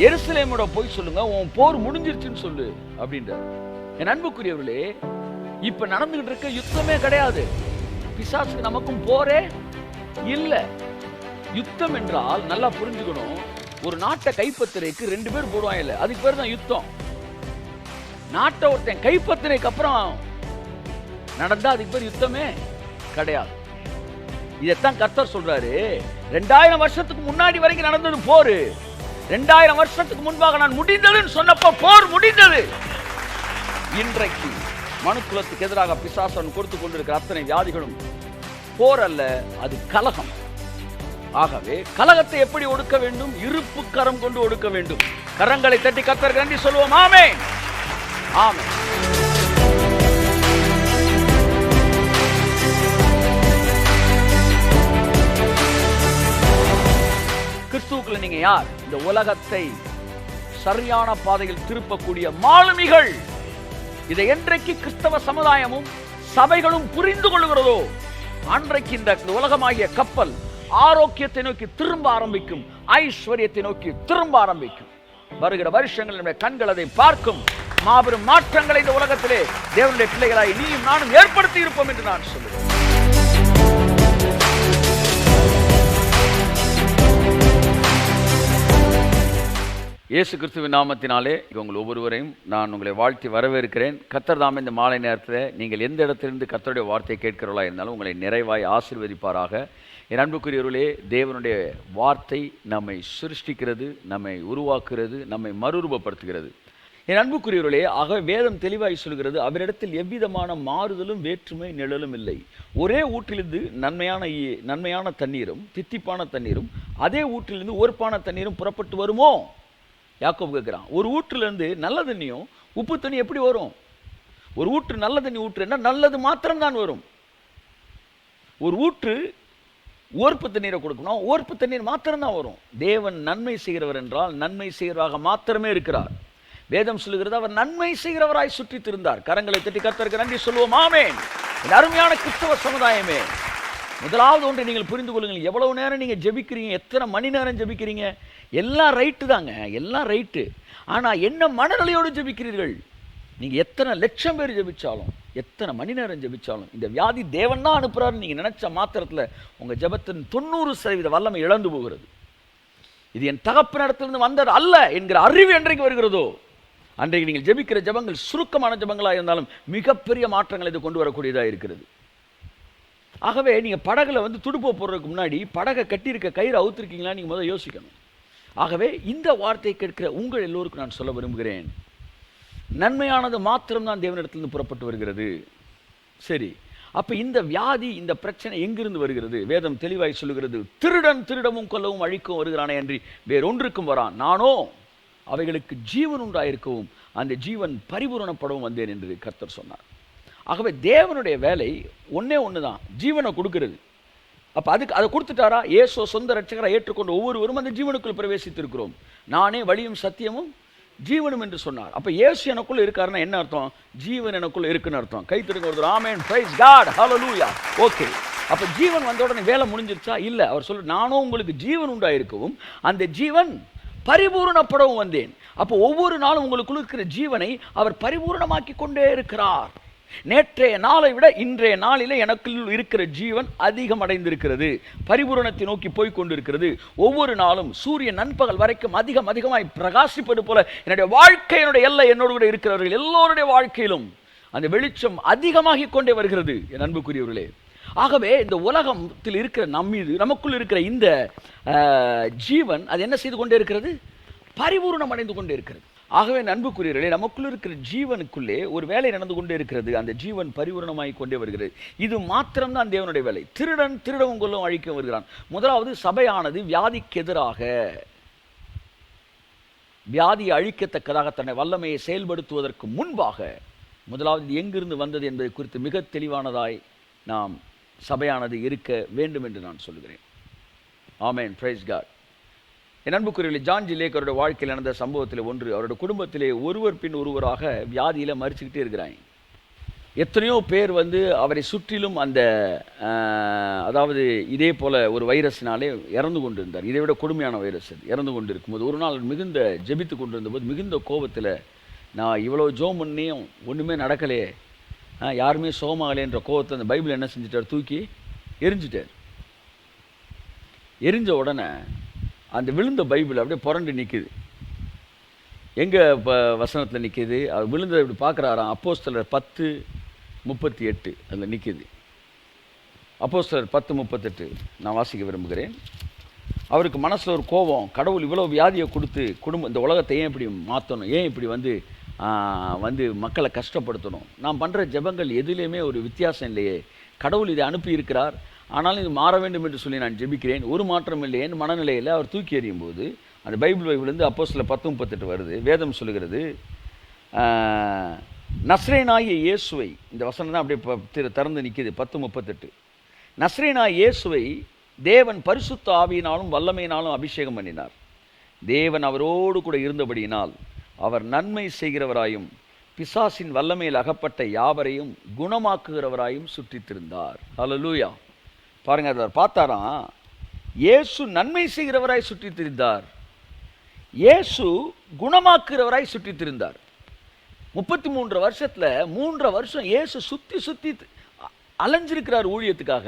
எருசலேமோட போய் சொல்லுங்க, உன் போர் முடிஞ்சிருச்சுன்னு சொல்லு அப்படின்றார். என் அன்புக்குரியவர்களே, இப்ப நடந்துகிட்டு இருக்க யுத்தமே கிடையாது. பிசாசுக்கு நமக்கும் போரே இல்ல. யுத்தம் என்றால் நல்லா புரிஞ்சுக்கணும், ஒரு நாட்டை கைப்பற்றுறதுக்கு 2 பேர் போடுவாங்க இல்ல, அதுக்கு பேர் தான் யுத்தம். நாட்டை ஒருத்தன் கைப்பற்றினதுக்கு அப்புறம் நடந்தா அதுக்கு பேர் யுத்தமே கிடையாது. இதைத்தான் கர்த்தர் சொல்றாரு, 2000 வருஷத்துக்கு முன்னாடி வரைக்கும் நடந்தது போரு, 2000 வருஷத்துக்கு முன்பாக நான் முடிந்ததுன்னு சொன்னப்போ போர் முடிந்தது. இன்றைக்கு மனுக்குலத்துக்கு எதிராக பிசாசன் கொடுத்து கொண்டிருக்கிற அத்தனை வியாதிகளும் போர் அல்ல, அது கலகம். ஆகவே கலகத்தை எப்படி ஒடுக்க வேண்டும்? இருப்பு கரம் கொண்டு ஒடுக்க வேண்டும். கரங்களை தட்டி கர்த்தருக்கு நன்றி சொல்லுவோம். ஆமென், ஆமென். கிறிஸ்துவுக்குள்ள நீங்க யார்? இந்த உலகத்தை சரியான பாதையில் திருப்பக்கூடிய மாலுமிகள். இதை என்றைக்கு கிறிஸ்தவ சமுதாயமும் சபைகளும் புரிந்து கொள்கிறதோ அன்றைக்கு இந்த உலகமாகிய கப்பல் ஆரோக்கியத்தை நோக்கி திரும்ப ஆரம்பிக்கும், ஐஸ்வர்யத்தை நோக்கி திரும்ப ஆரம்பிக்கும். வருகிற வருஷங்கள் நம்முடைய கண்கள் அதை பார்க்கும். மாபெரும் மாற்றங்களை இந்த உலகத்திலே தேவனுடைய பிள்ளைகளாய் நீயும் நானும் ஏற்படுத்தி இருப்போம் என்று நான் சொல்லுவேன். இயேசு கிறிஸ்துவின் நாமத்தினாலே உங்கள் ஒவ்வொருவரையும் நான் உங்களை வாழ்த்தி வரவேற்கிறேன். கர்த்தர் தாமே இந்த மாலை நேரத்தில் நீங்கள் எந்த இடத்திலிருந்து கர்த்தருடைய வார்த்தையை கேட்கிறவர்களா இருந்தாலும் உங்களை நிறைவாய் ஆசீர்வதிப்பாராக. என் அன்புக்குரியவர்களே, தேவனுடைய வார்த்தை நம்மை சிருஷ்டிக்கிறது, நம்மை உருவாக்குகிறது, நம்மை மறுரூபப்படுத்துகிறது. என் அன்புக்குரியவர்களே, ஆக வேதம் தெளிவாய் சொல்கிறது, அவரிடத்தில் எவ்விதமான மாறுதலும் வேற்றுமை நிழலும் இல்லை. ஒரே ஊற்றிலிருந்து நன்மையான தண்ணீரும் தித்திப்பான தண்ணீரும் அதே ஊற்றிலிருந்து ஓர்ப்பான தண்ணீரும் புறப்பட்டு வருமோ? யாக்கோபு கேட்கிறான். ஒரு ஊற்றிலிருந்து நல்ல தண்ணியும் உப்பு தண்ணி எப்படி வரும்? ஒரு ஊற்று நல்ல தண்ணி ஊற்றுன்னா நல்லது மாத்திரம் தான் வரும். ஒரு ஊற்று ஓர்ப்பு தண்ணீரை கொடுக்கணும், ஓர்ப்பு தண்ணீர் மாத்திரம் தான் வரும். தேவன் நன்மை செய்கிறவர் என்றால் நன்மை செய்கிறவராக மாத்திரமே இருக்கிறார். வேதம் சொல்லுகிறது, அவர் நன்மை செய்கிறவராய் சுற்றி திருந்தார். கரங்களை தட்டி கர்த்தருக்கு நன்றி சொல்லுவோம். ஆமென். அருமையான கிறிஸ்தவ சமுதாயமே, முதலாவது ஒன்றை நீங்கள் புரிந்து கொள்ளுங்கள். எவ்வளவு நேரம் நீங்கள் ஜெபிக்கிறீங்க, எத்தனை மணி நேரம் ஜெபிக்கிறீங்க, எல்லாம் ரைட்டு தாங்க, எல்லாம் ரைட்டு. ஆனால் என்ன மனநிலையோடு ஜெபிக்கிறீர்கள்? நீங்கள் எத்தனை லட்சம் பேர் ஜெபிச்சாலும், எத்தனை மணி நேரம் ஜெபிச்சாலும், இந்த வியாதி தேவன் தான் அனுப்புகிறாருன்னு நீங்கள் நினச்ச மாத்திரத்தில் உங்கள் ஜெபத்தின் 90% வல்லமை இழந்து போகிறது. இது என் தகப்பனிடத்திலிருந்து வந்தது அல்ல என்கிற அறிவு என்றைக்கு வருகிறதோ அன்றைக்கு நீங்கள் ஜெபிக்கிற ஜெபங்கள் சுருக்கமான ஜெபங்களாக இருந்தாலும் மிகப்பெரிய மாற்றங்களை இது கொண்டு வரக்கூடியதாக இருக்கிறது. ஆகவே நீங்கள் படகுல துடுப்பை போடுறதுக்கு முன்னாடி படகை கட்டியிருக்க கயிறு அவுத்திருக்கீங்களா நீங்கள் முதல் யோசிக்கணும். ஆகவே இந்த வார்த்தையை கேட்கிற உங்கள் எல்லோருக்கும் நான் சொல்ல விரும்புகிறேன், நன்மையானது மாத்திரம்தான் தேவனிடத்திலிருந்து புறப்பட்டு வருகிறது. சரி, அப்போ இந்த வியாதி, இந்த பிரச்சனை எங்கிருந்து வருகிறது? வேதம் தெளிவாய் சொல்லுகிறது, திருடன் திருடவும் கொல்லவும் அழிக்கவும் வருகிறானே அன்றி வேறொன்றுக்கும் வரான், நானோ அவைகளுக்கு ஜீவன் உண்டாயிருக்கவும் அந்த ஜீவன் பரிபூரணப்படவும் வந்தேன் என்று கர்த்தர் சொன்னார். ஆகவே தேவனுடைய வேலை ஒன்று தான், ஜீவனை கொடுக்கிறது. அப்போ அதை கொடுத்துட்டாரா? இயேசு சொந்த ரட்சகரை ஏற்றுக்கொண்டு ஒவ்வொருவரும் அந்த ஜீவனுக்குள் பிரவேசித்திருக்கிறோம். நானே வழியும் சத்தியமும் ஜீவனும் என்று சொன்னார். அப்போ இயேசு எனக்குள்ள இருக்காருன்னா என்ன அர்த்தம்? ஜீவன் எனக்குள்ள இருக்குன்னு அர்த்தம். கைத்தடுங்க ஒரு ஆமென், பிரைஸ் காட், ஹல்லேலூயா. ஓகே, அப்போ ஜீவன் வந்த உடனே வேலை முடிஞ்சிருச்சா? இல்லை. அவர் சொல்ல, நானும் உங்களுக்கு ஜீவன் உண்டாயிருக்கவும் அந்த ஜீவன் பரிபூரணப்படவும் வந்தேன். அப்போ ஒவ்வொரு நாளும் உங்களுக்குள்ள இருக்கிற ஜீவனை அவர் பரிபூரணமாக்கி கொண்டே இருக்கிறார். நேற்றைய நாளை விட இன்றைய நாளிலே எனக்குள் இருக்கிற ஜீவன் அதிகம் அடைந்திருக்கிறது, பரிபூரணத்தை நோக்கி போய் கொண்டிருக்கிறது. ஒவ்வொரு நாளும் சூரியன் நண்பகல் வரைக்கும் அதிகமாய் பிரகாசிப்பது போல என்னுடைய வாழ்க்கையினுடைய எல்லை என்னோடு கூட இருக்கிறவர்கள் எல்லோருடைய வாழ்க்கையிலும் அந்த வெளிச்சம் அதிகமாகிக் கொண்டே வருகிறது. என் அன்புக்குரியவர்களே, ஆகவே இந்த உலகத்தில் இருக்கிற நம்மீது நமக்குள் இருக்கிற இந்த ஜீவன் அது என்ன செய்து கொண்டே இருக்கிறது? பரிபூரணம் அடைந்து கொண்டே இருக்கிறது. ஆகவே அன்புக்குரியவர்களே, நமக்குள்ள இருக்கிற ஜீவனுக்குள்ளே ஒரு வேலை நடந்து கொண்டே இருக்கிறது. அந்த ஜீவன் பரிபூரணமாகி கொண்டே வருகிறது. இது மாத்திரம்தான் தேவனுடைய வேலை. திருடன் திருடவும் கொல்லவும் அழிக்க வருகிறான். முதலாவது, சபையானது வியாதிக்கு எதிராக வியாதியை அழிக்கத்தக்கதாக தன்னை வல்லமையை செயல்படுத்துவதற்கு முன்பாக முதலாவது எங்கிருந்து வந்தது என்பதை குறித்து மிக தெளிவானதாய் நாம் சபையானது இருக்க வேண்டும் என்று நான் சொல்லுகிறேன். ஆமென், பிரைஸ் காட். என் அன்புக்குரியவர்களே, ஜான் ஜி லேக்கருடைய வாழ்க்கையில் நடந்த சம்பவத்தில் ஒன்று, அவருடைய குடும்பத்திலே ஒருவர் பின் ஒருவராக வியாதியில் மறிச்சுக்கிட்டே இருக்கிறாங்க. எத்தனையோ பேர் வந்து அவரை சுற்றிலும் அந்த அதாவது இதே போல் ஒரு வைரஸினாலே இறந்து கொண்டு இருந்தார். இதை விட கொடுமையான வைரஸ் அது. இறந்து கொண்டு இருக்கும்போது ஒரு நாள் மிகுந்த ஜெபித்து கொண்டு இருந்தபோது மிகுந்த கோபத்தில், நான் இவ்வளோ ஜோம் பண்ணியும் ஒன்றுமே நடக்கலையே, யாருமே சோகமாகலேன்ற கோபத்தை அந்த பைபிள் என்ன செஞ்சிட்டார், தூக்கி எரிஞ்சிட்டார். எரிஞ்ச உடனே அந்த விழுந்த பைபிள் அப்படியே புரண்டு நிற்குது. எங்கே இப்போ வசனத்தில் நிற்கிது, அவர் விழுந்ததை இப்படி பார்க்குறாராம். அப்போஸ்தலர் 10:38 அதில் நிற்கிது. அப்போஸ்தலர் 10:38 நான் வாசிக்க விரும்புகிறேன். அவருக்கு மனசில் ஒரு கோபம், கடவுள் இவ்வளோ வியாதியை கொடுத்து இந்த உலகத்தை ஏன் இப்படி மாற்றணும், ஏன் இப்படி வந்து மக்களை கஷ்டப்படுத்தணும், நான் பண்ணுற ஜெபங்கள் எதுலேயுமே ஒரு வித்தியாசம் இல்லையே, கடவுள் இதை அனுப்பியிருக்கிறார், ஆனாலும் இது மாற வேண்டும் என்று சொல்லி நான் ஜெபிக்கிறேன், ஒரு மாற்றம் இல்லையேன்னு மனநிலையில் அவர் தூக்கி எறியும் போது அந்த பைபிள்லேருந்து அப்போஸ்தலர் 10:38 வருது. வேதம் சொல்லுகிறது, நஸ்ரேனாகிய இயேசுவை, இந்த வசனம் தான் அப்படியே திறந்து நிற்கிது. 10:38 நஸ்ரேனாகிய இயேசுவை தேவன் பரிசுத்த ஆவியினாலும் வல்லமையினாலும் அபிஷேகம் பண்ணினார். தேவன் அவரோடு கூட இருந்தபடியினால் அவர் நன்மை செய்கிறவராயும் பிசாசின் வல்லமையில் அகப்பட்ட யாவரையும் குணமாக்குகிறவராயும் சுற்றித்திருந்தார். ஹல்லேலூயா. பாருங்க, அவர் பார்த்தாராம், இயேசு நன்மை செய்கிறவராய் சுற்றித் திரிந்தார், இயேசு குணமாக்குகிறவராய் சுற்றித் திரிந்தார். 33 வருஷத்தில் 3 வருஷம் இயேசு சுற்றி அலைஞ்சிருக்கிறார் ஊழியத்துக்காக.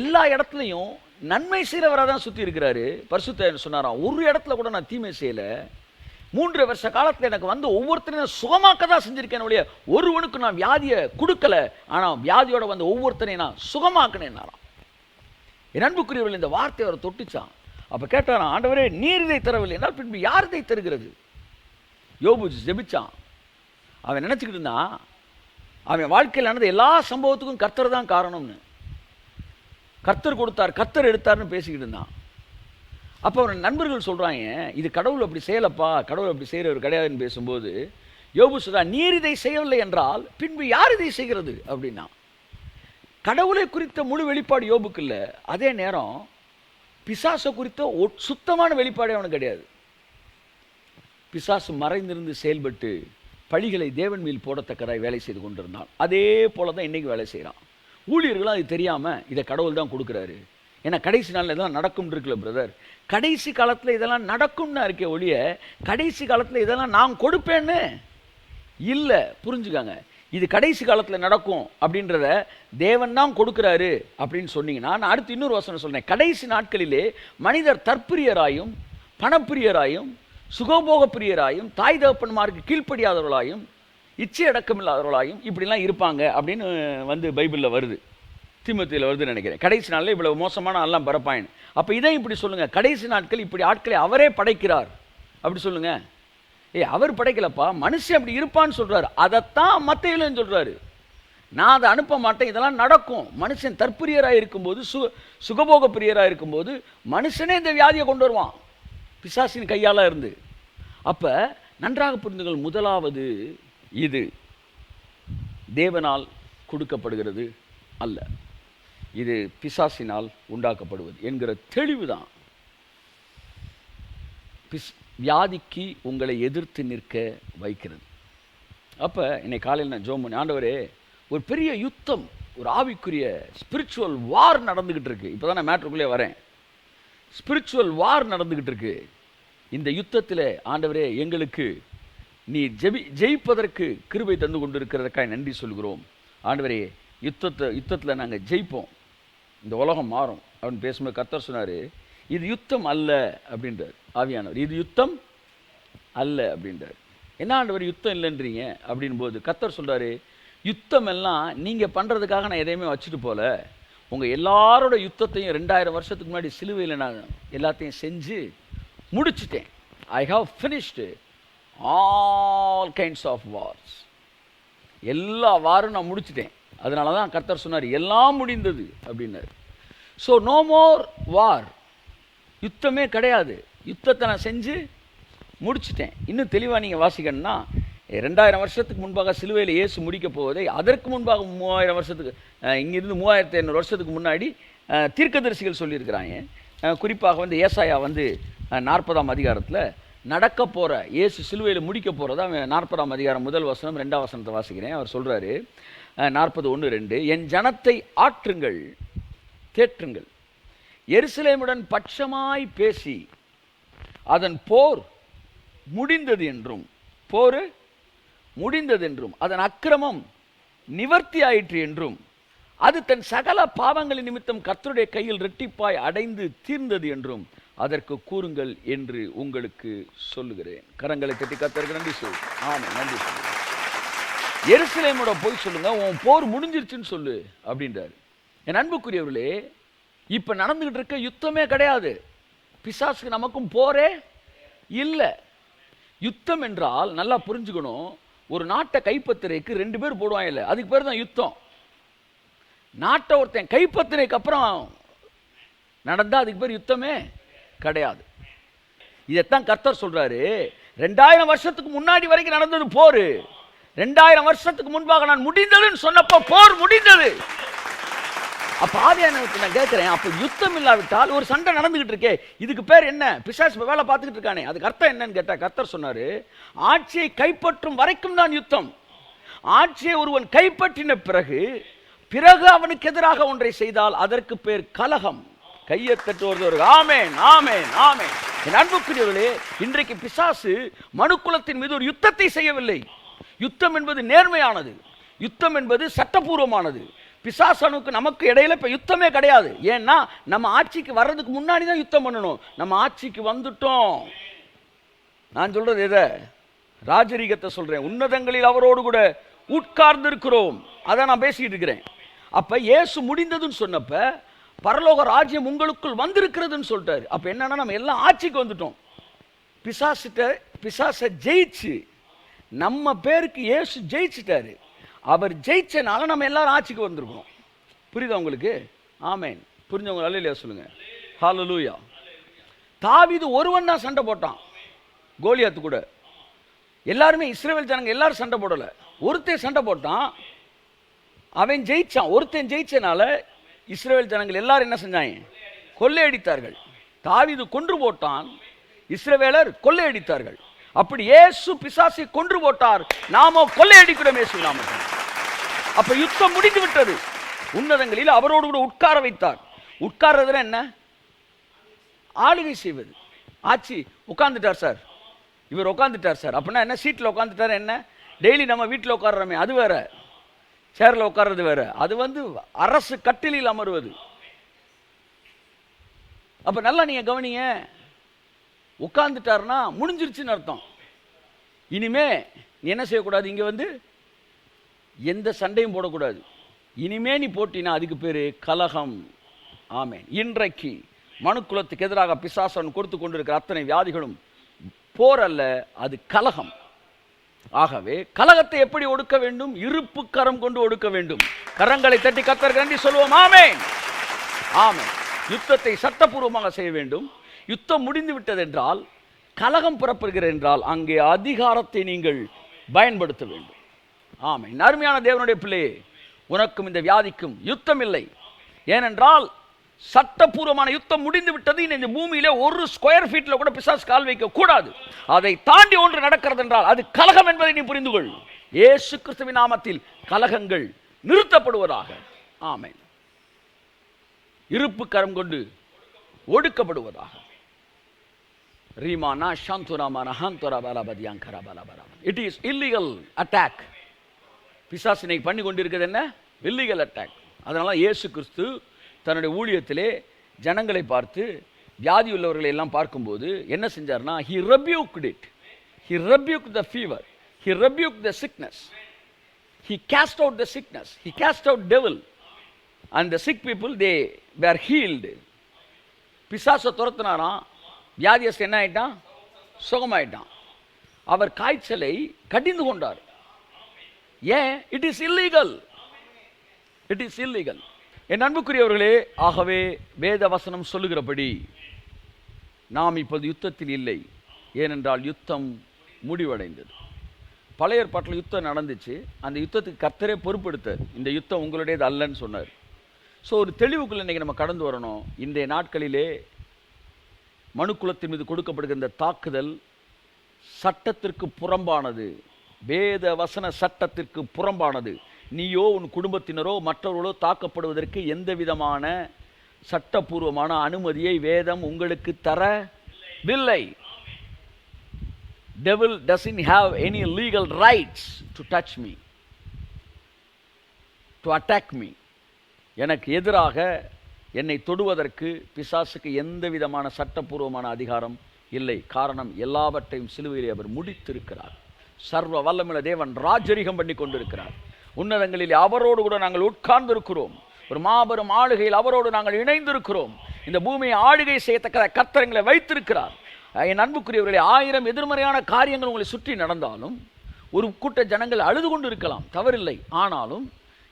எல்லா இடத்துலையும் நன்மை செய்கிறவராக தான் சுற்றி இருக்கிறாரு. பரிசுத்தர் சொன்னாராம், ஒரு இடத்துல கூட நான் தீமை செய்யலை, 3 வருஷ காலத்தில் எனக்கு வந்து ஒவ்வொருத்தரையும் சுகமாக்க தான் செஞ்சுருக்கேன் ஒழிய ஒருவனுக்கு நான் வியாதியை கொடுக்கல, ஆனால் வியாதியோட வந்து ஒவ்வொருத்தரையும் நான் சுகமாக்கினேன்னாராம். என் அன்புக்குரியவர்கள், இந்த வார்த்தை அவரை தொட்டுச்சான். அப்போ கேட்டாராம், ஆண்டவரே நீர் இதை தரவில்லை என்றால் பின்பு யார் இதை தருகிறது? யோபு ஜெபிச்சான். அவன் நினச்சிக்கிட்டு இருந்தான் அவன் வாழ்க்கையில் நடந்த எல்லா சம்பவத்துக்கும் கர்த்தர் தான் காரணம்னு. கர்த்தர் கொடுத்தார், கர்த்தர் எடுத்தார்னு பேசிக்கிட்டு இருந்தான். அப்போ அவன் நண்பர்கள் சொல்கிறாங்க, இது கடவுள் அப்படி செய்யலப்பா, கடவுள் அப்படி செய்கிறவர் கிடையாதுன்னு பேசும்போது யோபு சொல்றா, நீர் இதை செய்யவில்லை என்றால் பின்பு யார் இதை செய்கிறது அப்படின்னா. கடவுளை குறித்த முழு வெளிப்பாடு யோபுக்கு இல்லை, அதே நேரம் பிசாசை குறித்த சுத்தமான வெளிப்பாடு அவனுக்கு கிடையாது. பிசாசு மறைந்திருந்து செயல்பட்டு பழிகளை தேவன் மேல் போடத்தக்கதாய் வேலை செய்து கொண்டிருந்தான். அதே போல தான் இன்றைக்கி வேலை செய்கிறான். ஊழியர்களும் அது தெரியாமல் இதை கடவுள் தான் கொடுக்குறாரு. ஏன்னா கடைசி நாளில் இதெல்லாம் நடக்கும்னு இருக்குல்ல பிரதர், கடைசி காலத்தில் இதெல்லாம் நடக்கும்னு இருக்கே ஒழிய கடைசி காலத்தில் இதெல்லாம் நான் கொடுப்பேன்னு இல்லை. புரிஞ்சுக்காங்க, இது கடைசி காலத்தில் நடக்கும் அப்படின்றத தேவன் தான் கொடுக்குறாரு அப்படின்னு சொன்னீங்கன்னா, நான் அடுத்து இன்னொரு வசனம் சொல்கிறேன். கடைசி நாட்களிலே மனிதர் தற்பிரியராயும் பணப்பிரியராயும் சுகபோக பிரியராயும் தாய் தகப்பன்மாருக்கு கீழ்ப்படியாதவர்களாயும் இச்சை அடக்கமில்லாதவர்களாயும் இப்படிலாம் இருப்பாங்க அப்படின்னு வந்து பைபிளில் வருது, தீமோத்தேயுல வருதுன்னு நினைக்கிறேன். கடைசி நாளில் இவ்வளவு மோசமான எல்லாம் பரப்பாயின். அப்போ இதை இப்படி சொல்லுங்கள், கடைசி நாட்கள் இப்படி ஆட்களை அவரே படைக்கிறார் அப்படி சொல்லுங்கள். அவர் படைக்கலப்பா, மனுஷன் அப்படி இருப்பான்னு சொல்கிறார். அதைத்தான் மத்தேயுலன்னு சொல்கிறாரு. நான் அதை அனுப்ப மாட்டேன், இதெல்லாம் நடக்கும். மனுஷன் தற்பிரியராக இருக்கும்போது சுகபோக பிரியராக இருக்கும்போது மனுஷனே இந்த வியாதியை கொண்டு வருவான் பிசாசின் கையால் இருந்து. அப்போ நன்றாக புரிந்துகள், முதலாவது இது தேவனால் கொடுக்கப்படுகிறது அல்ல, இது பிசாசினால் உண்டாக்கப்படுவது என்கிற தெளிவு தான் வியாதிக்கு உங்களை எதிர்த்து நிற்க வைக்கிறது. அப்போ இன்னைக்கு காலையில் நான் ஜோம் பண்ணி, ஆண்டவரே ஒரு பெரிய யுத்தம், ஒரு ஆவிக்குரிய ஸ்பிரிச்சுவல் வார் நடந்துக்கிட்டு இருக்கு. இப்போ தான் நான் மேட்ருக்குள்ளே வரேன். ஸ்பிரிச்சுவல் வார் நடந்துக்கிட்டு இருக்கு. இந்த யுத்தத்தில் ஆண்டவரே எங்களுக்கு நீ ஜெயிப்பதற்கு கிருபை தந்து கொண்டு இருக்கிறதுக்காக நன்றி சொல்கிறோம். ஆண்டவரே யுத்தத்தில் நாங்கள் ஜெயிப்போம், இந்த உலகம் மாறும் அப்படின்னு பேசும்போது கர்த்தர் சொன்னார், இது யுத்தம் அல்ல அப்படின்றார் ஆவியானவர். இது யுத்தம் அல்ல அப்படின்றார். என்ன ஆண்டவர் யுத்தம் இல்லைன்றீங்க அப்படின்போது கர்த்தர் சொல்கிறாரு, யுத்தம் எல்லாம் நீங்கள் பண்ணுறதுக்காக நான் எதையுமே வச்சுட்டு போல, உங்கள் எல்லாரோட யுத்தத்தையும் 2000 வருஷத்துக்கு முன்னாடி சிலுவையில் நான் எல்லாத்தையும் செஞ்சு முடிச்சிட்டேன். I have finished all kinds of wars. எல்லா வாரும் நான் முடிச்சிட்டேன். அதனால தான் கர்த்தர் சொன்னார், எல்லாம் முடிந்தது அப்படின்னாரு. ஸோ நோ மோர் வார், யுத்தமே கிடையாது, யுத்தத்தை நான் செஞ்சு முடிச்சிட்டேன். இன்னும் தெளிவாக நீங்கள் வாசிக்கணும்னா, 2000 வருஷத்துக்கு முன்பாக சிலுவையில் இயேசு முடிக்க போவதை அதற்கு முன்பாக 3000 வருஷத்துக்கு இங்கிருந்து 3500 வருஷத்துக்கு முன்னாடி தீர்க்கதரிசிகள் சொல்லியிருக்கிறாங்க. குறிப்பாக வந்து ஏசாயா வந்து 40ஆம் அதிகாரத்தில் நடக்க போகிற இயேசு சிலுவையில் முடிக்க போகிறதா 40ஆம் அதிகாரம் 1 வசனம் 2 வசனத்தை வாசிக்கிறேன். அவர் சொல்கிறாரு, 40:1-2, என் ஜனத்தை ஆற்றுங்கள், தேற்றுங்கள், எருசலேமுடன் பட்சமாய் பேசி அதன் போர் முடிந்தது என்றும், போர் முடிந்தது என்றும், அதன் அக்கிரமம் நிவர்த்தி ஆயிற்று என்றும், அது தன் சகல பாவங்களின் நிமித்தம் கர்த்தருடைய கையில் இரட்டிப்பாய் அடைந்து தீர்ந்தது என்றும் அதற்கு கூறுங்கள் என்று உங்களுக்கு சொல்லுகிறேன். கரங்களை தட்டி கர்த்தருக்கு நன்றி சொல்லு. ஆமாம், நன்றி சொல்லு. எருசலேமோட போய் சொல்லுங்க, உன் போர் முடிஞ்சிருச்சுன்னு சொல்லு அப்படின்றாரு. என் அன்புக்குரியவர்களே, இப்ப நடந்துகிட்டு இருக்க யுத்தமே கிடையாது. பிசாசுக்கு நமக்கும் போரே இல்லை. யுத்தம் என்றால் நல்லா புரிஞ்சுக்கணும், ஒரு நாட்டை கைப்பற்றுறதுக்கு 2 பேர் போடுவாங்க இல்லை, அதுக்கு பேர் தான் யுத்தம். நாட்டை ஒருத்தன் கைப்பற்றினதுக்கு அப்புறம் நடந்தா அதுக்கு பேர் யுத்தமே கிடையாது. இதைத்தான் கர்த்தர் சொல்றாரு, 2000 வருஷத்துக்கு முன்னாடி வரைக்கும் நடந்தது போர், 2000 வருஷத்துக்கு முன்பாக நான் முடிந்ததுன்னு சொன்னப்போ போர் முடிந்தது. அப்ப ஆதியானவருக்கு நான் கேட்கிறேன், அப்ப யுத்தம் இல்லாவிட்டால் ஒரு சண்டை நடந்துகிட்டு இருக்கே, இதுக்கு பேர் என்ன? பிசாசு வேலை பார்த்துக்கிட்டு இருக்கானே, அதுக்கு அர்த்தம் என்னன்னு கேட்டா கர்த்தர் சொன்னாரு, ஆட்சியை கைப்பற்றும் வரைக்கும் தான் யுத்தம். ஆட்சியை ஒருவன் கைப்பற்றின பிறகு அவனுக்கு எதிராக ஒன்றை செய்தால் அதற்கு பேர் கலகம். கையை தட்டுவது. ஆமென், ஆமென், ஆமென். என் அன்புக்குரியவர்களே, இன்றைக்கு பிசாசு மனுக்குலத்தின் மீது ஒரு யுத்தத்தை செய்யவில்லை. யுத்தம் என்பது நேர்மையானது, யுத்தம் என்பது சட்டபூர்வமானது. பிசாசனுக்கு நமக்கு இடையில இப்ப யுத்தமே கிடையாது. ஏன்னா நம்ம ஆட்சிக்கு வர்றதுக்கு முன்னாடி தான் யுத்தம் பண்ணணும். நம்ம ஆட்சிக்கு வந்துட்டோம். நான் சொல்றது எதை? ராஜரீகத்தை சொல்றேன். உன்னதங்களில் அவரோடு கூட உட்கார்ந்து இருக்கிறோம். அதான் நான் பேசிட்டு இருக்கிறேன். அப்ப இயேசு முடிந்ததுன்னு சொன்னப்ப பரலோக ராஜ்யம் உங்களுக்குள் வந்திருக்கிறதுன்னு சொல்லிட்டாரு. அப்ப என்னன்னா நம்ம எல்லாம் ஆட்சிக்கு வந்துட்டோம். பிசாசை ஜெயிச்சு நம்ம பேருக்கு இயேசு ஜெயிச்சிட்டாரு. அவர் ஜெயிச்சனால நம்ம எல்லாரும் ஆட்சிக்கு வந்திருக்கோம். புரியுதா உங்களுக்கு? ஆமென். புரிஞ்சவங்க அல்லேலூயா சொல்லுங்க. ஹல்லேலூயா. தாவீது ஒருவன் தான் சண்டை போட்டான் கோலியாத்து கூட. எல்லாருமே இஸ்ரவேல் ஜனங்க எல்லாரும் சண்டை போடல. ஒருத்தன் சண்டை போட்டான், அவன் ஜெயிச்சான். ஒருத்தன் ஜெயிச்சனால இஸ்ரவேல் ஜனங்கள் எல்லாரும் என்ன செஞ்சாங்க? கொள்ளையடித்தார்கள். தாவீது கொன்று போட்டான், இஸ்ரவேலர் கொள்ளையடித்தார்கள். அப்படி இயேசு பிசாசை கொன்று போட்டார், நாமோ கொள்ளையடிக்கிறோம் இயேசு நாமத்தில். அப்ப யுத்தம் முடிந்து விட்டது. உன்னதங்களில் அவரோடு கூட உட்கார வைத்தார். உட்கார்றதுல என்ன? ஆளுகை செய்வது. ஆட்சி. உட்கார்ந்துட்டார் சார், இவர் உட்கார்ந்துட்டார் சார். அப்படின்னா என்ன? சீட்டில் உட்கார்ந்துட்டார். என்ன? டெய்லி நம்ம வீட்டில் உட்கார்றோமே அது வேற, சேர்ல உட்கார்றது வேற. அது அரசு கட்டிலில் அமர்வது. அப்ப நல்லா நீங்க கவனிங்க, உட்கார்ந்துட்டாருன்னா முடிஞ்சிருச்சுன்னு அர்த்தம். இனிமே நீ என்ன செய்யக்கூடாது? இங்க எந்த சண்டையும் போடக்கூடாது. இனிமே நீ போட்டினா அதுக்கு பேரு கலகம். ஆமென். இன்றைக்கு மனுக்குலத்துக்கு எதிராக பிசாசன் கொடுத்து கொண்டிருக்கிற அத்தனை வியாதிகளும் போர் அல்ல, அது கலகம். ஆகவே கலகத்தை எப்படி ஒடுக்க வேண்டும்? இருப்பு கரம் கொண்டு ஒடுக்க வேண்டும். கரங்களை தட்டி கர்த்தருக்கு நன்றி சொல்லுவோம். ஆமென், ஆமென். யுத்தத்தை சட்டபூர்வமாக செய்ய வேண்டும். யுத்தம் முடிந்து விட்டது என்றால், கலகம் புறப்படுகிறது என்றால், அங்கே அதிகாரத்தை நீங்கள் பயன்படுத்த வேண்டும். ஆமென். அருமையான தேவனுடைய பிள்ளையே, உனக்கும் இந்த வியாதிக்கும் யுத்தம் இல்லை. ஏனென்றால் சட்டபூர்வமான யுத்தம் முடிந்து விட்டது. இந்த பூமியில ஒரு ஸ்கொயர் ஃபீட்ல கூட பிசாசு கால் வைக்க கூடாது. அதை தாண்டி ஒன்று நடக்கிறது என்றால் அது கலகம் என்பதை நீ புரிந்து கொள். இயேசு கிறிஸ்துவின் நாமத்தில் கலகங்கள் நிறுத்தப்படுவதாக. ஆமென். இருப்பு கரம் கொண்டு ஒடுக்கப்படுவதாக. ரீமானா சாந்துராமானா ஹாந்தோராபாலபதியாங்கராபாலபரா. It is illegal attack. பிசாசினை பண்ணி கொண்டிருக்கிறது என்ன? Illegal attack. அதனால இயேசு கிறிஸ்து தன்னுடைய ஊழியத்திலே ஜனங்களை பார்த்து, வியாதி உள்ளவர்களை எல்லாம் பார்க்கும்போது என்ன செஞ்சார்னா, he rebuked it. He rebuked the fever. He rebuked the sickness. He cast out the sickness. He cast out devil. And the sick people, they were healed. பிசாசை துரத்தினாராம். வியாதியஸ்து என்ன ஆயிட்டான்? சுகமாயிட்டான். அவர் காய்ச்சலை கடிந்து கொண்டார். ஏன்? It is illegal. It is illegal. என் அன்புக்குரியவர்களே, ஆகவே வேத வசனம் சொல்லுகிறபடி நாம் இப்போது யுத்தத்தில் இல்லை. ஏனென்றால் யுத்தம் முடிவடைந்தது. பழைய ஏற்பாட்டில் யுத்தம் நடந்துச்சு. அந்த யுத்தத்துக்கு கர்த்தரே பொறுப்பெடுத்தார். இந்த யுத்தம் உங்களுடையது அல்லன்னு சொன்னார். ஸோ ஒரு தெளிவுக்குள்ள இன்றைக்கி நம்ம கடந்து வரணும். இன்றைய நாட்களிலே மனுக்குலத்தின் மீது கொடுக்கப்படுகிற இந்த தாக்குதல் சட்டத்திற்கு புறம்பானது, வேத வசன சட்டத்திற்கு புறம்பானது. நீயோ உன் குடும்பத்தினரோ மற்றவர்களோ தாக்கப்படுவதற்கு எந்த விதமான சட்டபூர்வமான அனுமதியை வேதம் உங்களுக்கு தரவில்லை. Devil doesn't have any legal rights to touch me, to attack me. எனக்கு எதிராக என்னை தொடுவதற்கு பிசாசுக்கு எந்த விதமான சட்டபூர்வமான அதிகாரம் இல்லை. காரணம், எல்லாவற்றையும் சிலுவையிலே அவர் முடித்திருக்கிறார். சர்வ வல்லமையுள்ள தேவன் ராஜரிகம் பண்ணி கொண்டிருக்கிறார். உன்னதங்களில் அவரோடு கூட நாங்கள் உட்கார்ந்திருக்கிறோம். ஒரு மாபெரும் ஆளுகையில் அவரோடு நாங்கள் இணைந்திருக்கிறோம். இந்த பூமியை ஆளுகை செய்யத்தக்க கர்த்தரங்களை வைத்திருக்கிறார். என் அன்புக்குரியவர்களே, 1000 எதிர்மறையான காரியங்கள் உங்களை சுற்றி நடந்தாலும் ஒரு கூட்ட ஜனங்கள் அழுது கொண்டு இருக்கலாம், தவறில்லை. ஆனாலும்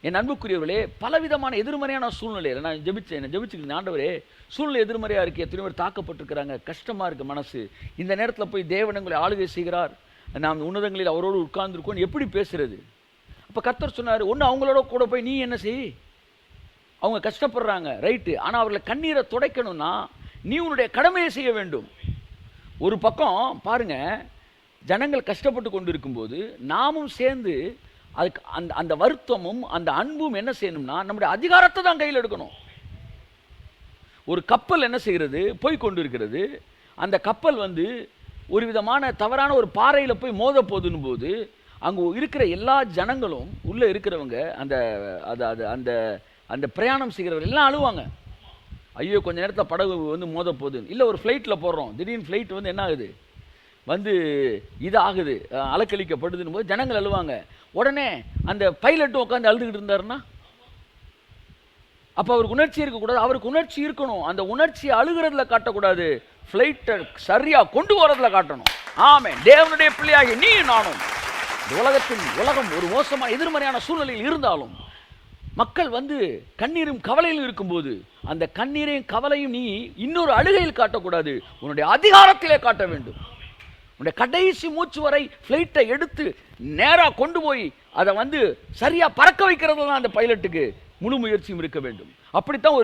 என் அன்புக்குரியவர்களே, பலவிதமான எதிர்மறையான சூழ்நிலையில் நான் ஜெபிச்சுக்கிறேன். ஆண்டவரே, சூழ்நிலை எதிர்மறையாக இருக்குது, எத்தனை பேர் தாக்கப்பட்டிருக்கிறாங்க, கஷ்டமாக இருக்குது மனசு. இந்த நேரத்தில் போய் தேவன் உங்களை ஆளுகை செய்கிறார், நாம் உன்னதங்களில் அவரோடு உட்கார்ந்துருக்கோன்னு எப்படி பேசுறது? அப்போ கர்த்தர் சொன்னார், ஒன்று அவங்களோட கூட போய் நீ என்ன செய். அவங்க கஷ்டப்படுறாங்க, ரைட்டு, ஆனால் அவர்களை கண்ணீரை துடைக்கணும்னா நீ உன்னுடைய கடமையை செய்ய வேண்டும். ஒரு பக்கம் பாருங்க, ஜனங்கள் கஷ்டப்பட்டு கொண்டு இருக்கும்போது நாமும் சேர்ந்து அதுக்கு அந்த வருத்தமும் அந்த அன்பும் என்ன செய்யணும்னா நம்முடைய அதிகாரத்தை தான் கையில் எடுக்கணும். ஒரு கப்பல் என்ன செய்கிறது, போய் கொண்டு இருக்கிறது. அந்த கப்பல் ஒரு விதமான தவறான ஒரு பாறையில் போய் மோத போதுன்னு போது அங்கே இருக்கிற எல்லா ஜனங்களும் உள்ளே இருக்கிறவங்க அந்த அந்த அந்த பிரயாணம் செய்கிறவர்கள் எல்லாம் அழுவாங்க. ஐயோ, கொஞ்ச நேரத்தில் படகு மோத போகுதுன்னு. இல்லை, ஒரு ஃப்ளைட்டில் போடுறோம், திடீர்னு ஃப்ளைட் என்ன ஆகுது, இது ஆகுது, அலக்களிக்கப்படுதுன்னு போது ஜனங்கள் அழுவாங்க. உடனே அந்த பைலட்டும் உட்காந்து அழுதுகிட்டு இருந்தாருன்னா அப்போ அவருக்கு உணர்ச்சி இருக்கக்கூடாது. அவருக்கு உணர்ச்சி இருக்கணும். அந்த உணர்ச்சியை அழுகிறதுல காட்டக்கூடாது, ஃப்ளைட்டை சரியாக கொண்டு போகிறதுல காட்டணும். ஆமென். தேவனுடைய பிள்ளையாகி நீ நானும் உலகம் ஒரு மோசமான எதிர்மறையான சூழ்நிலையில் இருந்தாலும் மக்கள் கண்ணீரும் கவலையிலும் இருக்கும்போது அந்த கண்ணீரையும் கவலையும் நீ இன்னொரு அழுகையில் காட்டக்கூடாது, உன்னுடைய அதிகாரத்திலே காட்ட வேண்டும். உன்னுடைய கடைசி மூச்சு வரை ஃப்ளைட்டை எடுத்து நேராக கொண்டு போய் அதை சரியாக பறக்க வைக்கிறது தான் அந்த பைலட்டுக்கு முழு முயற்சியும் இருக்க வேண்டும். அப்படித்தான்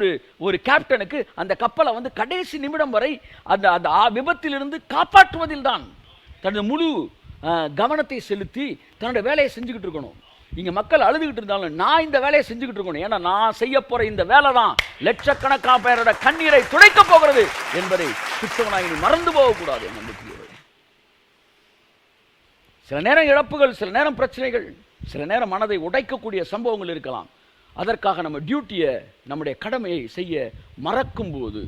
ஒரு கேப்டனுக்கு அந்த கப்பலை கடைசி நிமிடம் வரை அந்த அந்த விபத்திலிருந்து காப்பாற்றுவதில் தான் தனது முழு கவனத்தை செலுத்தி தன்னுடைய வேலையை செஞ்சுக்கிட்டு இருக்கணும். இங்கே மக்கள் அழுதுகிட்டு இருந்தாலும் நான் இந்த வேலையை செஞ்சுக்கிட்டு இருக்கணும். ஏன்னா நான் செய்ய போகிற இந்த வேலை தான் லட்சக்கணக்கான பேரோட கண்ணீரை துடைக்க போகிறது என்பதை கிறிஸ்தவனாக மறந்து போகக்கூடாது. சில நேரம் இழப்புகள், சில நேரம் பிரச்சனைகள், சில நேரம் மனதை உடைக்கக்கூடிய சம்பவங்கள் இருக்கலாம். அதற்காக நம்ம டியூட்டியை, நம்முடைய கடமையை செய்ய மறக்கும் போது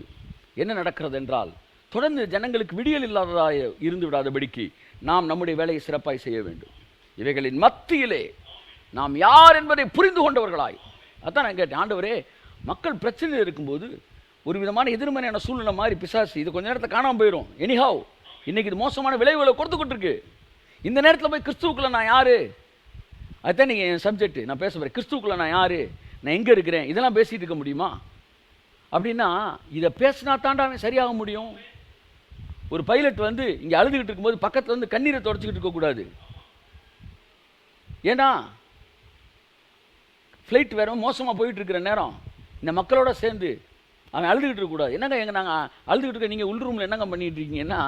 என்ன நடக்கிறது என்றால், தொடர்ந்து ஜனங்களுக்கு விடியல் இல்லாததாக இருந்து விடாதபடிக்கு நாம் நம்முடைய வேலையை சிறப்பாய் செய்ய வேண்டும். இவைகளின் மத்தியிலே நாம் யார் என்பதை புரிந்து கொண்டவர்களாய், அதான் நான் கேட்டேன், ஆண்டவரே, மக்கள் பிரச்சனையில் இருக்கும்போது ஒரு விதமான எதிர்மறையான சூழ்நிலை மாதிரி பிசாசு இது கொஞ்ச நேரத்தை காணாமல் போயிடும். எனிஹாவ் இன்னைக்கு இது மோசமான விளைவுகளை கொடுத்துக்கிட்டு இருக்கு. இந்த நேரத்தில் போய் கிறிஸ்துவுக்குள்ள நான் யாரு, அதுதான் நீங்கள் என் சப்ஜெக்ட். நான் பேச போகிறேன், கிறிஸ்துவுக்குள்ள நான் யாரு, நான் எங்கே இருக்கிறேன், இதெல்லாம் பேசிகிட்டு இருக்க முடியுமா? அப்படின்னா இதை பேசினா தாண்டா அவன் சரியாக முடியும். ஒரு பைலட் இங்கே அழுதுகிட்டு இருக்கும்போது பக்கத்தில் கண்ணீரை தொடச்சிக்கிட்டு இருக்கக்கூடாது. ஏன்னா ஃப்ளைட் வேற மோசமாக போயிட்டு இருக்கிற நேரம் இந்த மக்களோட சேர்ந்து அவன் அழுதுகிட்டு இருக்கக்கூடாது. என்னங்க நாங்கள் அழுதுகிட்டு இருக்க, நீங்கள் உள் ரூமில் என்னங்க பண்ணிட்டு இருக்கீங்கன்னா,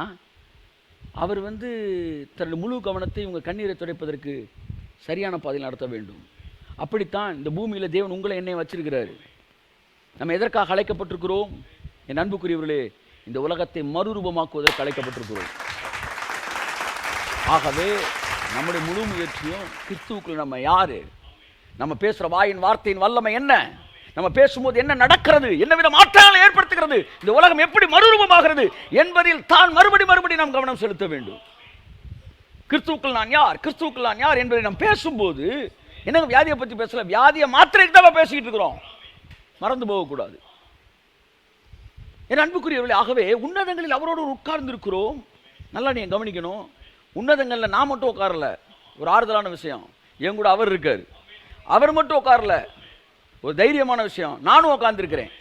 அவர் தன்னுடைய முழு கவனத்தை உங்கள் கண்ணீரை துடைப்பதற்கு சரியான பாதையில் நடத்த வேண்டும். அப்படித்தான் இந்த பூமியில் தேவன் உங்களை என்னையும் வச்சிருக்கிறாரு. நம்ம எதற்காக அழைக்கப்பட்டிருக்கிறோம்? என் அன்புக்குரியவர்களே, இந்த உலகத்தை மறுரூபமாக்குவதற்கு அழைக்கப்பட்டிருக்கிறோம். ஆகவே நம்முடைய முழு முயற்சியும் கிறிஸ்துவுக்குள் நம்ம யாரு, நம்ம பேசுகிற வாயின் வார்த்தையின் வல்லமை என்ன, நம்ம பேசும்போது என்ன நடக்கிறது, என்ன வித மாற்றங்களை ஏற்படுத்துகிறது, இந்த உலகம் எப்படி மறுரூபமாகிறது என்பதில் தான் மறுபடி நாம் கவனம் செலுத்த வேண்டும். கிறிஸ்துவுக்குள் நான் யார், கிறிஸ்துவுக்குள் நான் யார் என்பதை நாம் பேசும்போது என்னங்க வியாதியை பற்றி பேசல, வியாதியை மாத்திரைக்கு தான் பேசிக்கிட்டு இருக்கிறோம். மறந்து போகக்கூடாது. என் அன்புக்குரியவர்களே, ஆகவே உன்னதங்களில் அவரோடு உட்கார்ந்து இருக்கிறோம். நல்லா நீங்கள் கவனிக்கணும், உன்னதங்களில் நான் மட்டும் உட்காரல. ஒரு ஆறுதலான விஷயம், என் கூட அவர் இருக்கார். அவர் மட்டும் உட்காரல, ஒரு தைரியமான விஷயம், நானும் உட்கார்ந்துருக்கிறேன்.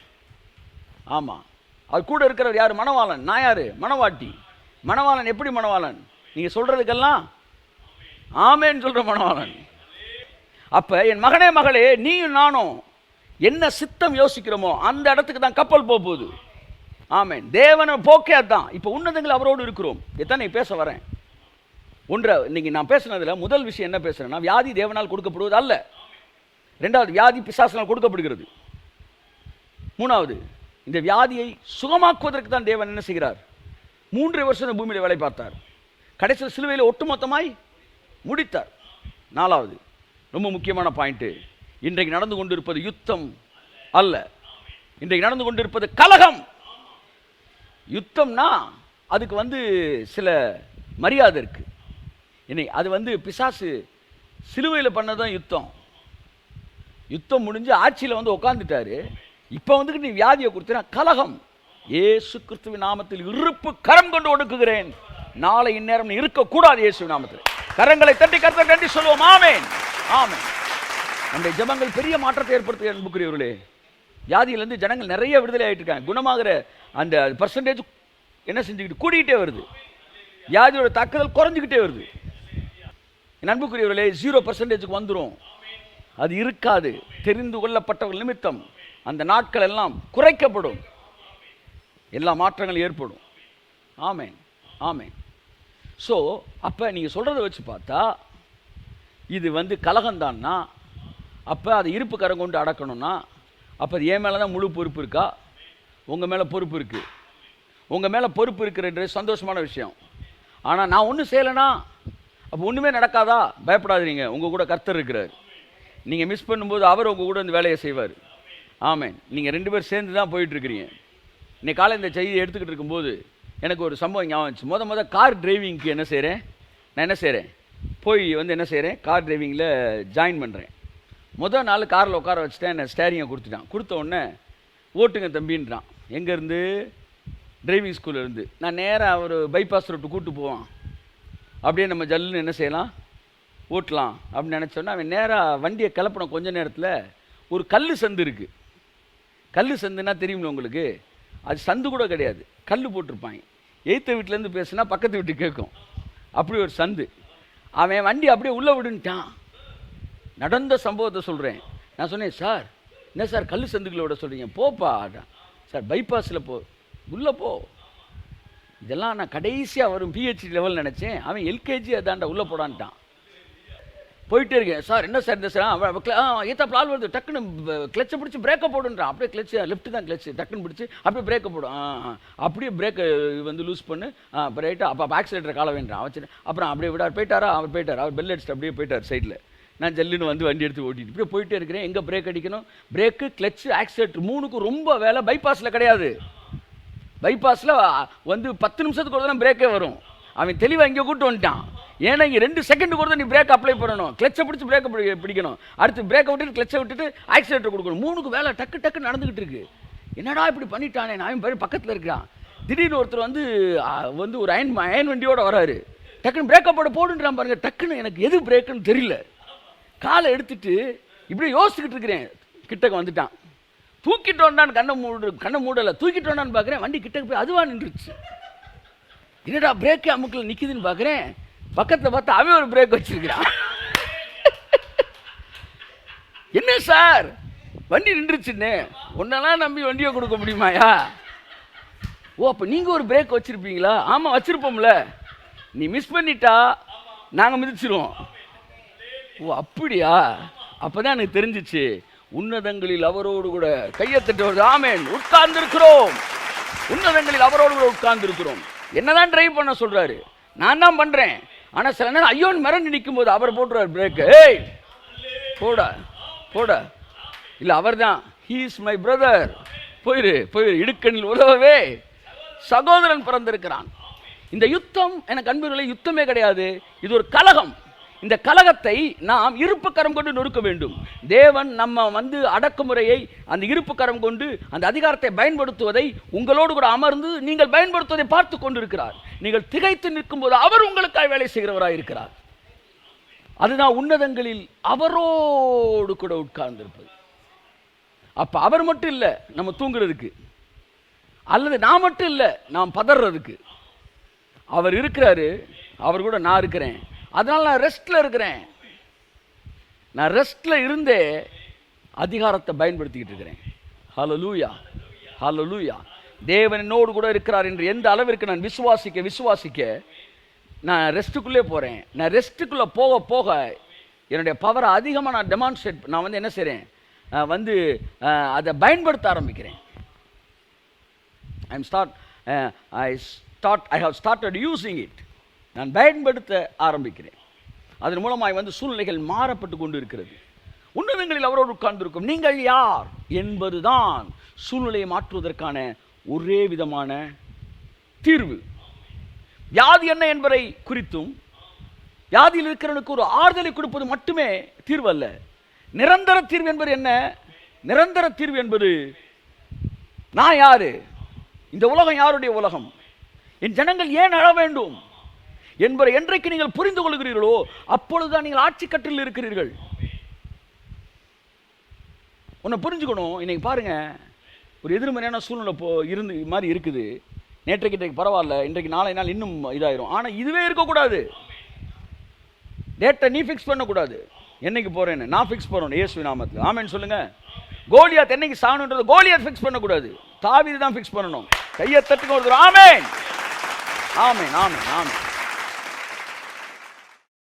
ஆமாம், அது கூட இருக்கிறவர் யார்? மணவாளன். நான் யார்? மணவாட்டி. மணவாளன் எப்படி மணவாளன்? நீங்கள் சொல்கிறதுக்கெல்லாம் ஆமேன்னு சொல்கிற மணவாளன். அப்போ என் மகனே மகளே, நீயும் நானும் என்ன சித்தம் யோசிக்கிறோமோ அந்த இடத்துக்கு தான் கப்பல் போகுது. ஆமேன். தேவனை போக்கே அதுதான். இப்போ உன்னதங்கள் அவரோடு இருக்கிறோம். எத்தனை பேச வரேன். ஒன்றை இன்னைக்கு நான் பேசுனதில் முதல் விஷயம் என்ன பேசுகிறேன்னா, வியாதி தேவனால் கொடுக்கப்படுவது அல்ல. ரெண்டாவது, வியாதி பிசாசினால் கொடுக்கப்படுகிறது. மூணாவது, இந்த வியாதியை சுகமாக்குவதற்கு தான் தேவன் என்ன செய்கிறார்? 3 வருஷம் பூமியில் வேலை பார்த்தார். கடைசியில் சிலுவையில் ஒட்டுமொத்தமாய் முடித்தார். நாலாவது, ரொம்ப முக்கியமான பாயிண்ட்டு, இன்றைக்கு நடந்து கொண்டிருப்பது யுத்தம் அல்ல, இன்றைக்கு நடந்து கொண்டிருப்பது கலகம். யுத்தம்னா அதுக்கு சில மரியாதை இருக்கு. இன்னைக்கு அது பிசாசு சிலுவையில் பண்ணதான் யுத்தம். யுத்தம் முடிஞ்சு ஆட்சியில் உட்காந்துட்டாரு. இப்போ நீ வியாதியை கொடுத்தா கலகம். இயேசு கிறிஸ்துவின் நாமத்தில் இருப்பு கரம் கொண்டு ஒடுக்குகிறேன். நாளை இந்நேரம் இருக்கக்கூடாது. இயேசு நாமத்தில் கரங்களை தட்டி கர்த்தர் நன்றி சொல்லுவோம். ஆமென், ஆமென். நம்முடைய ஜெபங்கள் பெரிய மாற்றத்தை ஏற்படுத்துகிற அன்புக்குரியவர்களே. வியாதியிலிருந்து ஜனங்கள் நிறைய விடுதலை ஆகிட்டு இருக்காங்க. குணமாகிற அந்த பர்சன்டேஜ் என்ன செஞ்சுக்கிட்டு கூடிக்கிட்டே வருது. வியாதியோட தாக்குதல் குறைஞ்சிக்கிட்டே வருது. என் அன்புக்குரியவர்களே, 0% வந்துடும். அது இருக்காது. தெரிந்து கொள்ளப்பட்டவர்கள் நிமித்தம் அந்த நாட்கள் எல்லாம் குறைக்கப்படும். எல்லா மாற்றங்களும் ஏற்படும். ஆமென், ஆமென். ஸோ அப்போ நீங்கள் சொல்கிறத வச்சு பார்த்தா இது கலகம்தான்னா, அப்போ அதை இருப்பு கரம் கொண்டு அடக்கணும்னா, அப்போ அது என் மேலே தான் முழு பொறுப்பு இருக்கா? உங்கள் மேலே பொறுப்பு இருக்குது. உங்கள் மேலே பொறுப்பு இருக்கிறது சந்தோஷமான விஷயம். ஆனால் நான் ஒன்றும் செய்யலைன்னா அப்போ ஒன்றுமே நடக்காதா? பயப்படாதீங்க, உங்கள் கூட கர்த்தர் இருக்கிறார். நீங்கள் மிஸ் பண்ணும்போது அவர் உங்கள் கூட இந்த வேலையை செய்வார். ஆமென். நீங்கள் 2 பேர் சேர்ந்து தான் போயிட்டுருக்கிறீங்க. இன்னைக்கு காலை இந்த செய்தியை எடுத்துக்கிட்டு இருக்கும்போது எனக்கு ஒரு சம்பவம் ஞாபகம் வந்துச்சு. முத கார் டிரைவிங்க்கு என்ன செய்கிறேன், நான் என்ன செய்கிறேன், போய் என்ன செய்கிறேன், கார் டிரைவிங்கில் ஜாயின் பண்ணுறேன். முதல் நாள் காரில் உட்கார வச்சுட்டேன். என்ன ஸ்டேரிங்கை கொடுத்துட்டான். கொடுத்த உடனே ஓட்டுங்க தம்பின்றான். எங்கேருந்து? டிரைவிங் ஸ்கூல்லேருந்து. நான் நேராக ஒரு பைபாஸ் ரோட்டு கூப்பிட்டு போவான். அப்படியே நம்ம ஜல்லுன்னு என்ன செய்யலாம், ஓட்டலாம் அப்படின்னு நினச்சோன்னா அவன் நேராக வண்டியை கிளப்பின கொஞ்ச நேரத்தில் ஒரு கல் சந்து இருக்குது. கல் சந்துன்னா தெரியுமில்ல உங்களுக்கு? அது சந்து கூட கிடையாது, கல் போட்டிருப்பாங்க. எய்த்த வீட்டிலேருந்து பேசுனா பக்கத்து வீட்டு கேட்கும். அப்படி ஒரு சந்து. அவன் வண்டி அப்படியே உள்ளே விடுன்ட்டான். நடந்த சம்பவத்தை சொல்கிறேன். நான் சொன்னேன், சார் என்ன சார் கல் சந்துக்களை விட சொல்கிறீங்க? போப்பா. சார் பைபாஸில் போ, உள்ளே போ. இதெல்லாம் நான் கடைசியாக வரும் பிஹெச்டி லெவல் நினச்சேன். அவன் எல்கேஜி அதான்டா உள்ளே போடான்ட்டான். போயிட்டே இருக்கேன். சார் என்ன சார் இந்த சார் ஏற்றா பிளால் வருது, டக்குன்னு கிளச்சை பிடிச்சி பிரேக்கை போடுன்றான். அப்படியே கிளச்சு லெஃப்ட்டு தான் கிளச்சு, டக்குன்னு பிடிச்சி அப்படியே பிரேக்கை போடும். அப்படியே பிரேக்கை லூஸ் பண்ணு. ரைட்டாக அப்போ ஆக்சிலேட்டரை கால வேண்டாம் வச்சு. அப்புறம் அப்படியே விட போயிட்டாரா? அவர் போயிட்டார். அவர் பெல் அடிச்சுட்டு அப்படியே போயிட்டார் சைடில். நான் ஜல்லுன்னு வண்டி எடுத்து ஓட்டிட்டு இப்படியே போயிட்டே இருக்கிறேன். எங்கே பிரேக் அடிக்கணும்? பிரேக்கு, கிளச்சு, ஆக்சிலேட்டர் 3க்கும் ரொம்ப வேலை. பைபாஸில் கிடையாது. பைபாஸில் 10 நிமிஷத்துக்கு ஒரு தான் பிரேக்கே வரும். அவன் தெளிவாக இங்கே கூப்பிட்டு வந்துட்டான். ஏன்னா இங்கே 2 செகண்டுக்கு ஒரு தான் நீ பிரேக் அப்ளை பண்ணணும். கிளச்சை பிடிச்சி பிரேக்கை பிடிக்கணும். அடுத்து பிரேக்கை விட்டுட்டு கிளச்சை விட்டுட்டு ஆக்சிலேட்டர் கொடுக்கணும். 3க்கு வேலை டக்கு டக்கு நடந்துக்கிட்டு இருக்கு. என்னடா இப்படி பண்ணிட்டானே? நான் பக்கத்தில் இருக்கிறான். திடீர்னு ஒருத்தர் ஒரு அயன் வண்டியோடு வராரு. டக்குன்னு பிரேக்கை போடுன்றான் பாருங்க. டக்குன்னு எனக்கு எது பிரேக்குன்னு தெரியல. காலை எடுத்துட்டு இப்படியே யோசிச்சுக்கிட்டு இருக்கிறேன். கிட்டக்கு வந்துட்டான். தூக்கிட்டோண்டான்னு கண்ணை மூடலை. தூக்கிட்டோண்டான்னு பார்க்குறேன். வண்டி கிட்டக்கு போய் அதுவா நின்றுச்சு. என்னடா பிரேக்கே அமுக்கில் நிற்கிதுன்னு பார்க்குறேன். பக்கத்தில் பார்த்தா அவன் ஒரு பிரேக் வச்சிருக்கிறான். என்ன சார் வண்டி நின்றுச்சுன்னு? ஒன்னெல்லாம் நம்பி வண்டியை கொடுக்க முடியுமாயா? ஓ, அப்போ நீங்கள் ஒரு பிரேக் வச்சுருப்பீங்களா? ஆமாம் வச்சுருப்போம்ல. நீ மிஸ் பண்ணிட்டா நாங்கள் மிதிச்சிருவோம். ஓ அப்படியா? அப்போ தான் எனக்கு தெரிஞ்சிச்சு. உன்னதங்களில் அவரோடு கூட கையத்தட்டு வருது. ஆமென். உட்கார்ந்துருக்கிறோம். உன்னதங்களில் அவரோடு கூட உட்கார்ந்துருக்கிறோம். என்னதான் டிரைவ் பண்ண சொல்கிறாரு, நான் தான் பண்ணுறேன். ஆனால் சில நேரம் ஐயோன்னு மிரண்டு நிற்கும் போது அவர் போட்டுறாரு பிரேக்கு. ஏய் போடா போடா. இல்லை அவர் தான், ஹீ இஸ் மை பிரதர். போயிரு இடுக்கணில் உதவவே சகோதரன் பிறந்திருக்கிறான். இந்த யுத்தம் எனக்கு அன்புகளை யுத்தமே கிடையாது. இது ஒரு கலகம். இந்த கலகத்தை நாம் இருப்பு கரம் கொண்டு நொறுக்க வேண்டும். தேவன் நம்ம அடக்குமுறையை அந்த இருப்பு கரம் கொண்டு அந்த அதிகாரத்தை பயன்படுத்துவதை உங்களோடு கூட அமர்ந்து நீங்கள் பயன்படுத்துவதை பார்த்து கொண்டிருக்கிறார். நீங்கள் திகைத்து நிற்கும் போது அவர் உங்களுக்காக வேலை செய்கிறவராக இருக்கிறார். அதுதான் உன்னதங்களில் அவரோடு கூட உட்கார்ந்திருப்பது. அப்ப அவர் மட்டும் இல்லை நம்ம தூங்குறதுக்கு, அல்லது நான் மட்டும் இல்லை நாம் பதறதுக்கு. அவர் இருக்கிறாரு. அவர் கூட நான் இருக்கிறேன். அதனால நான் ரெஸ்ட்ல இருக்கிறேன். நான் ரெஸ்ட்ல இருந்தே அதிகாரத்தை பயன்படுத்திக்கிட்டு இருக்கிறேன். ஹல்லேலூயா, ஹல்லேலூயா. தேவன் என்னோடு கூட இருக்கிறார் என்று எந்த அளவிற்கு நான் விசுவாசிக்க நான் ரெஸ்ட்டுக்குள்ளே போகிறேன். நான் ரெஸ்ட்டுக்குள்ளே போக போக என்னுடைய பவரை அதிகமாக நான் டெமான்ஸ்ட்ரேட், நான் வந்து என்ன செய்கிறேன், அதை பயன்படுத்த ஆரம்பிக்கிறேன். I have started using it. நான் பயன்படுத்த ஆரம்பிக்கிறேன். அதன் மூலமாய் சூழ்நிலைகள் மாறப்பட்டு கொண்டு இருக்கிறது. உன்னதங்களில் அவரோடு உட்கார்ந்திருக்கும் நீங்கள் யார் என்பதுதான் சூழ்நிலையை மாற்றுவதற்கான ஒரே விதமான தீர்வு. வியாதி என்ன என்பதை குறித்தும் வியாதியில் இருக்கிறவனுக்கு ஒரு ஆறுதலை கொடுப்பது மட்டுமே தீர்வு அல்ல. நிரந்தர தீர்வு என்பது என்ன? நிரந்தர தீர்வு என்பது நான் யாரு, இந்த உலகம் யாருடைய உலகம், என் ஜனங்கள் ஏன் அழ வேண்டும் என்பதை என்றைக்கு நீங்கள் புரிந்து கொள்கிறீர்களோ அப்பொழுதுதான் நீங்கள் ஆட்சி கட்டில் இருக்கிறீர்கள். உன்னை புரிஞ்சுக்கணும். இன்னைக்கு பாருங்க, ஒரு எதிர்மறையான சூழ்நிலை இருந்து மாதிரி இருக்குது. நேற்றைக்கு இன்றைக்கு பரவாயில்ல, இன்றைக்கு நாளை நாள் இன்னும் இதாயிரும். ஆனால் இதுவே இருக்கக்கூடாது. டேட்டை நீ ஃபிக்ஸ் பண்ணக்கூடாது. என்னைக்கு போறேன்னு நான் ஃபிக்ஸ் பண்ணணும் இயேசு நாமத்தில். ஆமென் சொல்லுங்க. கோலியாத் என்னைக்கு சாணுன்றது கோலியாத் ஃபிக்ஸ் பண்ணக்கூடாது, தாவீது தான் ஃபிக்ஸ் பண்ணணும். கையை தட்டுங்க ஒருத்தர். ஆமென், ஆமென், ஆமென், ஆமென்.